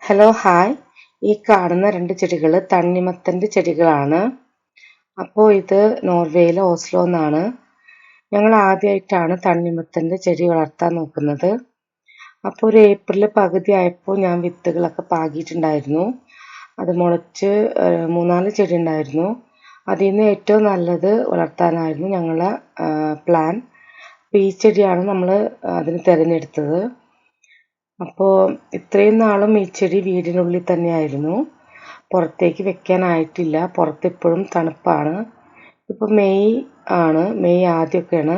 Hello hi. ഈ കാണുന്ന 2 ചെടികൾ തണ്ണിമത്തൻ്റെ ചെടികളാണ്. അപ്പോൾ ഇത് നോർവേയിലെ ഓസ്ലോ നിന്നാണ്. ഞങ്ങൾ ആദ്യമായിട്ടാണ് തണ്ണിമത്തൻ്റെ ചെടി വളർത്താൻ നോക്കുന്നത്. അപ്പോൾ ഒരു ഏപ്രിൽ പകുതി ആയപ്പോൾ ഞാൻ വിത്തുകളൊക്കെ പാകിയിട്ടുണ്ടായിരുന്നു. അത് മുളച്ച് 3-4 ചെടി ഉണ്ടായിരുന്നു. അതിൽ നിന്ന് ഏറ്റവും നല്ലത് വളർത്താനായിരുന്നു ഞങ്ങളുടെ പ്ലാൻ. അപ്പോൾ ഈ ചെടിയാണ് നമ്മൾ അതിന് തിരഞ്ഞെടുത്തത്. അപ്പോൾ ഇത്രയും നാളും ഈ ചെടി വീടിനുള്ളിൽ തന്നെയായിരുന്നു. പുറത്തേക്ക് വെക്കാനായിട്ടില്ല. പുറത്തിപ്പോഴും തണുപ്പാണ്. ഇപ്പോൾ മെയ് ആണ്, മെയ് ആദ്യമൊക്കെയാണ്.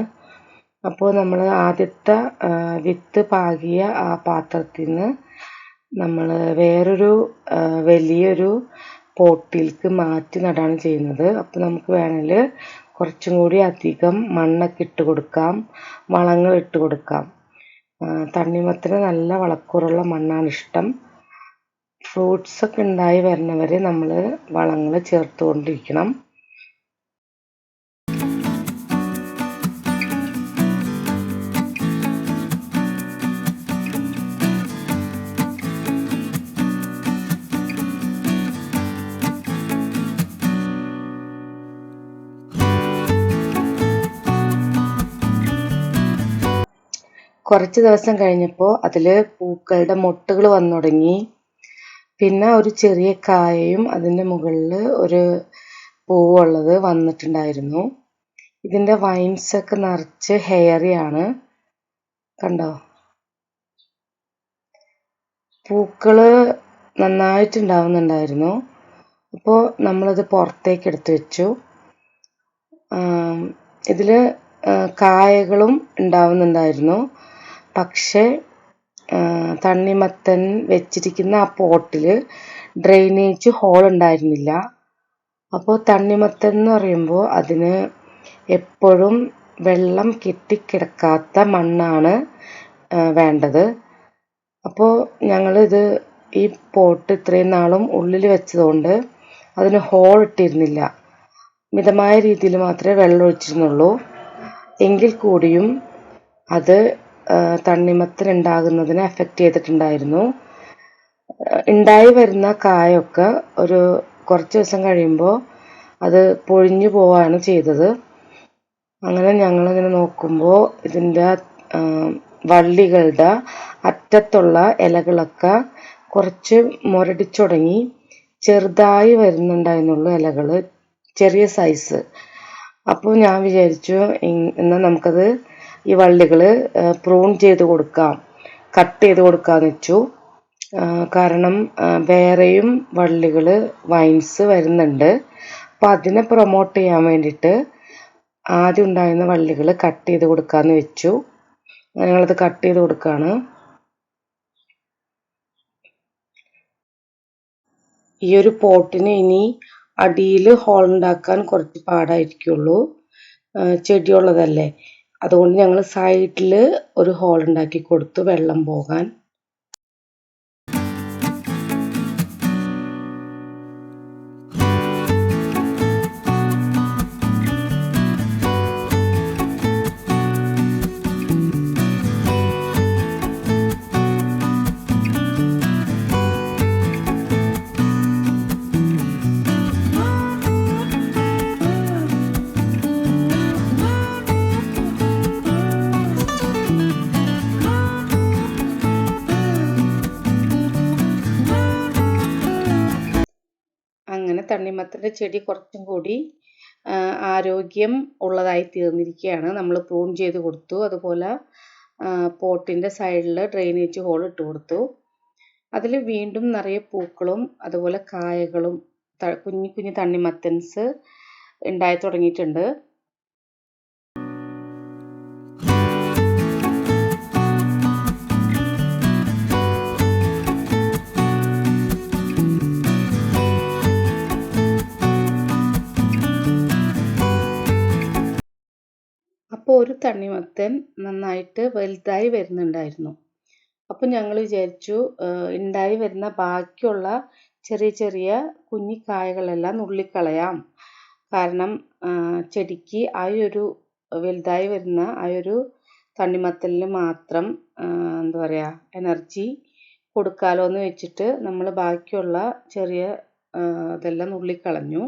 അപ്പോൾ നമ്മൾ ആദ്യത്തെ വിത്ത് പാകിയ ആ പാത്രത്തിൽ നിന്ന് നമ്മൾ വേറൊരു വലിയൊരു പോട്ടിലേക്ക് മാറ്റി നടാണ് ചെയ്യുന്നത്. അപ്പോൾ നമുക്ക് വേണമെങ്കിൽ കുറച്ചും കൂടി അധികം മണ്ണൊക്കെ ഇട്ട് കൊടുക്കാം, വളങ്ങൾ ഇട്ട് കൊടുക്കാം. തണ്ണിമത്തന് നല്ല വളക്കൂറുള്ള മണ്ണാണ് ഇഷ്ടം. ഫ്രൂട്ട്സൊക്കെ ഉണ്ടായി വരുന്നവരെ നമ്മൾ വളങ്ങൾ ചേർത്തുകൊണ്ടിരിക്കണം. കുറച്ച് ദിവസം കഴിഞ്ഞപ്പോൾ അതിൽ പൂക്കളുടെ മൊട്ടുകൾ വന്നു തുടങ്ങി. പിന്നെ ഒരു ചെറിയ കായയും അതിൻ്റെ മുകളിൽ ഒരു പൂവുള്ളത് വന്നിട്ടുണ്ടായിരുന്നു. ഇതിൻ്റെ വൈൻസൊക്കെ നിറച്ച് ഹെയറിയാണ്, കണ്ടോ. പൂക്കൾ നന്നായിട്ടുണ്ടാവുന്നുണ്ടായിരുന്നു. അപ്പോൾ നമ്മളത് പുറത്തേക്ക് എടുത്ത് വെച്ചു. ഇതിൽ കായകളും ഉണ്ടാവുന്നുണ്ടായിരുന്നു. പക്ഷേ തണ്ണിമത്തൻ വെച്ചിരിക്കുന്ന ആ പോട്ടിൽ ഡ്രെയിനേജ് ഹോൾ ഉണ്ടായിരുന്നില്ല. അപ്പോൾ തണ്ണിമത്തൻ എന്ന് പറയുമ്പോൾ അതിന് എപ്പോഴും വെള്ളം കെട്ടിക്കിടക്കാത്ത മണ്ണാണ് വേണ്ടത്. അപ്പോൾ ഞങ്ങളിത് ഈ പോട്ട് ഇത്രയും നാളും ഉള്ളിൽ വെച്ചതുകൊണ്ട് അതിന് ഹോൾ ഇട്ടിരുന്നില്ല. മിതമായ രീതിയിൽ മാത്രമേ വെള്ളം ഒഴിച്ചിരുന്നുള്ളൂ. എങ്കിൽ കൂടിയും അത് തണ്ണിമത്തൻ ഉണ്ടാകുന്നതിനെ എഫക്റ്റ് ചെയ്തിട്ടുണ്ടായിരുന്നു. ഉണ്ടായി വരുന്ന കായൊക്കെ ഒരു കുറച്ച് ദിവസം കഴിയുമ്പോൾ അത് പൊഴിഞ്ഞു പോവുകയാണ് ചെയ്തത്. അങ്ങനെ ഞങ്ങളിങ്ങനെ നോക്കുമ്പോൾ ഇതിൻ്റെ വള്ളികളുടെ അറ്റത്തുള്ള ഇലകളൊക്കെ കുറച്ച് മുരടിച്ചു തുടങ്ങി. ചെറുതായി വരുന്നുണ്ടായിരുന്നുള്ളൂ ഇലകൾ, ചെറിയ സൈസ്. അപ്പോൾ ഞാൻ വിചാരിച്ചു എന്നാൽ നമുക്കത് ഈ വള്ളികൾ പ്രൂൺ ചെയ്ത് കൊടുക്കാം, കട്ട് ചെയ്ത് കൊടുക്കാമെന്ന് വെച്ചു. കാരണം വേറെയും വള്ളികൾ വൈൻസ് വരുന്നുണ്ട്. അപ്പോൾ അതിനെ പ്രൊമോട്ട് ചെയ്യാൻ വേണ്ടിയിട്ട് ആദ്യം ഉണ്ടായിരുന്ന വള്ളികൾ കട്ട് ചെയ്ത് കൊടുക്കാമെന്ന് വെച്ചു. ഞങ്ങളത് കട്ട് ചെയ്ത് കൊടുക്കുകയാണ്. ഈ ഒരു പോട്ടിന് ഇനി അടിയിൽ ഹോൾ ഉണ്ടാക്കാൻ കുറച്ച് പാടായിരിക്കുള്ളൂ, ചെടിയുള്ളതല്ലേ. അതുകൊണ്ട് ഞങ്ങൾ സൈഡിൽ ഒരു ഹോൾ ഉണ്ടാക്കി കൊടുത്തു വെള്ളം പോകാൻ. അങ്ങനെ തണ്ണിമത്തൻ്റെ ചെടി കുറച്ചും കൂടി ആരോഗ്യം ഉള്ളതായി തീർന്നിരിക്കുകയാണ്. നമ്മൾ പ്രൂൺ ചെയ്ത് കൊടുത്തു. അതുപോലെ പോട്ടിൻ്റെ സൈഡിൽ ഡ്രെയിനേജ് ഹോൾ ഇട്ട് കൊടുത്തു. അതിൽ വീണ്ടും നിറയെ പൂക്കളും അതുപോലെ കായകളും കുഞ്ഞു കുഞ്ഞു തണ്ണിമത്തൻസ് ഉണ്ടായി തുടങ്ങിയിട്ടുണ്ട്. അപ്പോൾ ഒരു തണ്ണിമത്തൻ നന്നായിട്ട് വലുതായി വരുന്നുണ്ടായിരുന്നു. അപ്പോൾ ഞങ്ങൾ വിചാരിച്ചു ഉണ്ടായി വരുന്ന ബാക്കിയുള്ള ചെറിയ ചെറിയ കുഞ്ഞി കായകളെല്ലാം നുള്ളിക്കളയാം. കാരണം ചെടിക്ക് ആ ഒരു വലുതായി വരുന്ന ആ ഒരു തണ്ണിമത്തനിൽ മാത്രം എന്താ പറയുക എനർജി കൊടുക്കാലോ എന്ന് വെച്ചിട്ട് നമ്മൾ ബാക്കിയുള്ള ചെറിയ ഇതെല്ലാം നുള്ളിക്കളഞ്ഞു.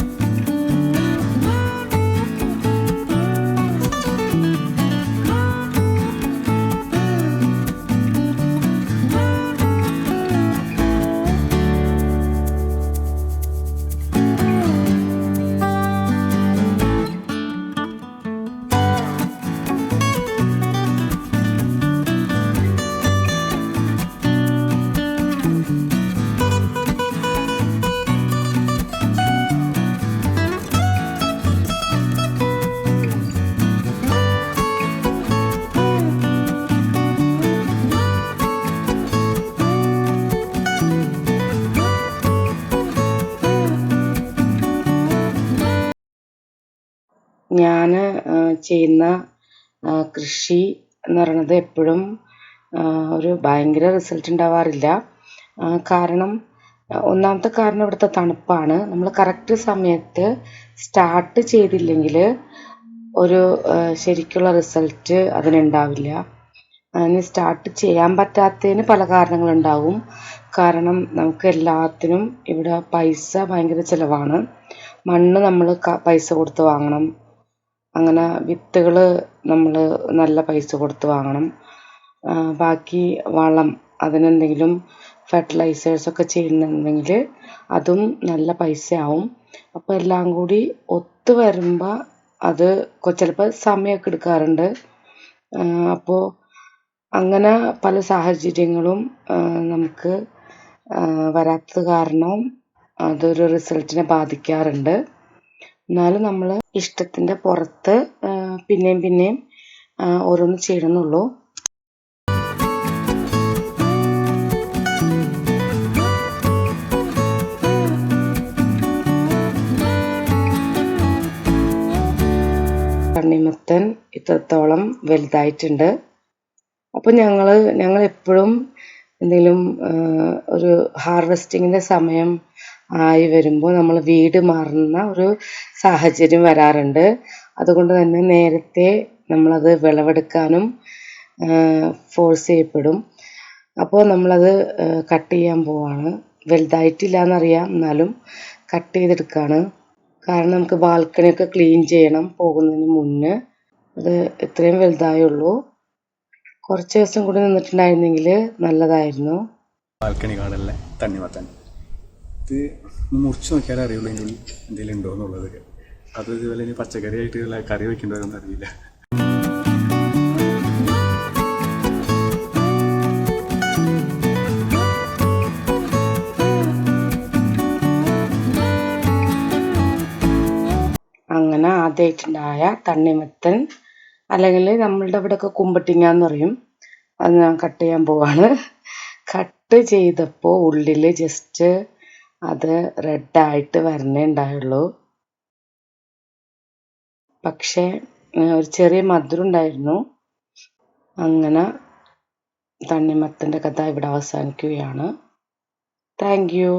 ഞാൻ ചെയ്യുന്ന കൃഷി എന്ന് പറയുന്നത് എപ്പോഴും ഒരു ഭയങ്കര റിസൾട്ട് ഉണ്ടാവാറില്ല. കാരണം ഒന്നാമത്തെ കാരണം ഇവിടുത്തെ തണുപ്പാണ്. നമ്മൾ കറക്റ്റ് സമയത്ത് സ്റ്റാർട്ട് ചെയ്തില്ലെങ്കിൽ ഒരു ശരിക്കുള്ള റിസൾട്ട് അതിനുണ്ടാവില്ല. അതിന് സ്റ്റാർട്ട് ചെയ്യാൻ പറ്റാത്തതിന് പല കാരണങ്ങളുണ്ടാവും. കാരണം നമുക്ക് എല്ലാത്തിനും ഇവിടെ പൈസ ഭയങ്കര ചിലവാണ്. മണ്ണ് നമ്മൾ പൈസ കൊടുത്ത് വാങ്ങണം. അങ്ങനെ വിത്തുകൾ നമ്മൾ നല്ല പൈസ കൊടുത്ത് വാങ്ങണം. ബാക്കി വളം, അതിനെന്തെങ്കിലും ഫെർട്ടിലൈസേഴ്സൊക്കെ ചെയ്യുന്നുണ്ടെങ്കിൽ അതും നല്ല പൈസയാവും. അപ്പോൾ എല്ലാം കൂടി ഒത്തു വരുമ്പോൾ അത് ചിലപ്പോൾ സമയമൊക്കെ എടുക്കാറുണ്ട്. അപ്പോൾ അങ്ങനെ പല സാഹചര്യങ്ങളും നമുക്ക് വരാത്തത് കാരണം അതൊരു റിസൾട്ടിനെ ബാധിക്കാറുണ്ട്. എന്നാലും നമ്മൾ ഇഷ്ടത്തിൻ്റെ പുറത്ത് പിന്നെയും ഓരോന്ന് ചെയ്യണമെന്നുള്ളൂ. തണ്ണിമത്തൻ ഇത്രത്തോളം വലുതായിട്ടുണ്ട്. അപ്പോൾ ഞങ്ങൾ എപ്പോഴും എന്തെങ്കിലും ഒരു ഹാർവെസ്റ്റിങ്ങിൻ്റെ സമയം ആയി വരുമ്പോൾ നമ്മൾ വീട് മാറുന്ന ഒരു സാഹചര്യം വരാറുണ്ട്. അതുകൊണ്ട് തന്നെ നേരത്തെ നമ്മളത് വിളവെടുക്കാനും ഫോഴ്സ് ചെയ്യപ്പെടും. അപ്പോൾ നമ്മളത് കട്ട് ചെയ്യാൻ പോവാണ്. വലുതായിട്ടില്ല എന്നറിയാം, എന്നാലും കട്ട് ചെയ്തെടുക്കുകയാണ്. കാരണം നമുക്ക് ബാൽക്കണിയൊക്കെ ക്ലീൻ ചെയ്യണം പോകുന്നതിന് മുന്നേ. അത് ഇത്രയും വലുതായുള്ളൂ. കുറച്ച് ദിവസം കൂടി നിന്നിട്ടുണ്ടായിരുന്നെങ്കിൽ നല്ലതായിരുന്നു. ബാൽക്കണി ഗാർഡനിലെ തണ്ണിമത്തൻ ഇത് മുറിച്ച് നോക്കിയാലേ അറിയുള്ളൂ അതിൻ്റെ ഉള്ളിൽ എന്തെങ്കിലും ഉണ്ടോ എന്നുള്ളത്. അത് ഇതുപോലെ ഇനി പച്ചക്കറി ആയിട്ട് കറി വയ്ക്കേണ്ടതെന്ന് അറിയില്ല. അങ്ങനെ ആദ്യമായിട്ടുണ്ടായ തണ്ണിമത്തൻ, അല്ലെങ്കിൽ നമ്മളുടെ ഇവിടെയൊക്കെ കുമ്പട്ടിങ്ങ എന്ന് പറയും, അത് ഞാൻ കട്ട് ചെയ്യാൻ പോവാണ്. കട്ട് ചെയ്തപ്പോൾ ഉള്ളിൽ ജസ്റ്റ് അത് റെഡായിട്ട് വരണേ ഉണ്ടായുള്ളൂ. പക്ഷേ ഒരു ചെറിയ മധുരം ഉണ്ടായിരുന്നു. അങ്ങനെ തണ്ണിമത്തൻ്റെ കഥ ഇവിടെ അവസാനിക്കുകയാണ്. Thank you.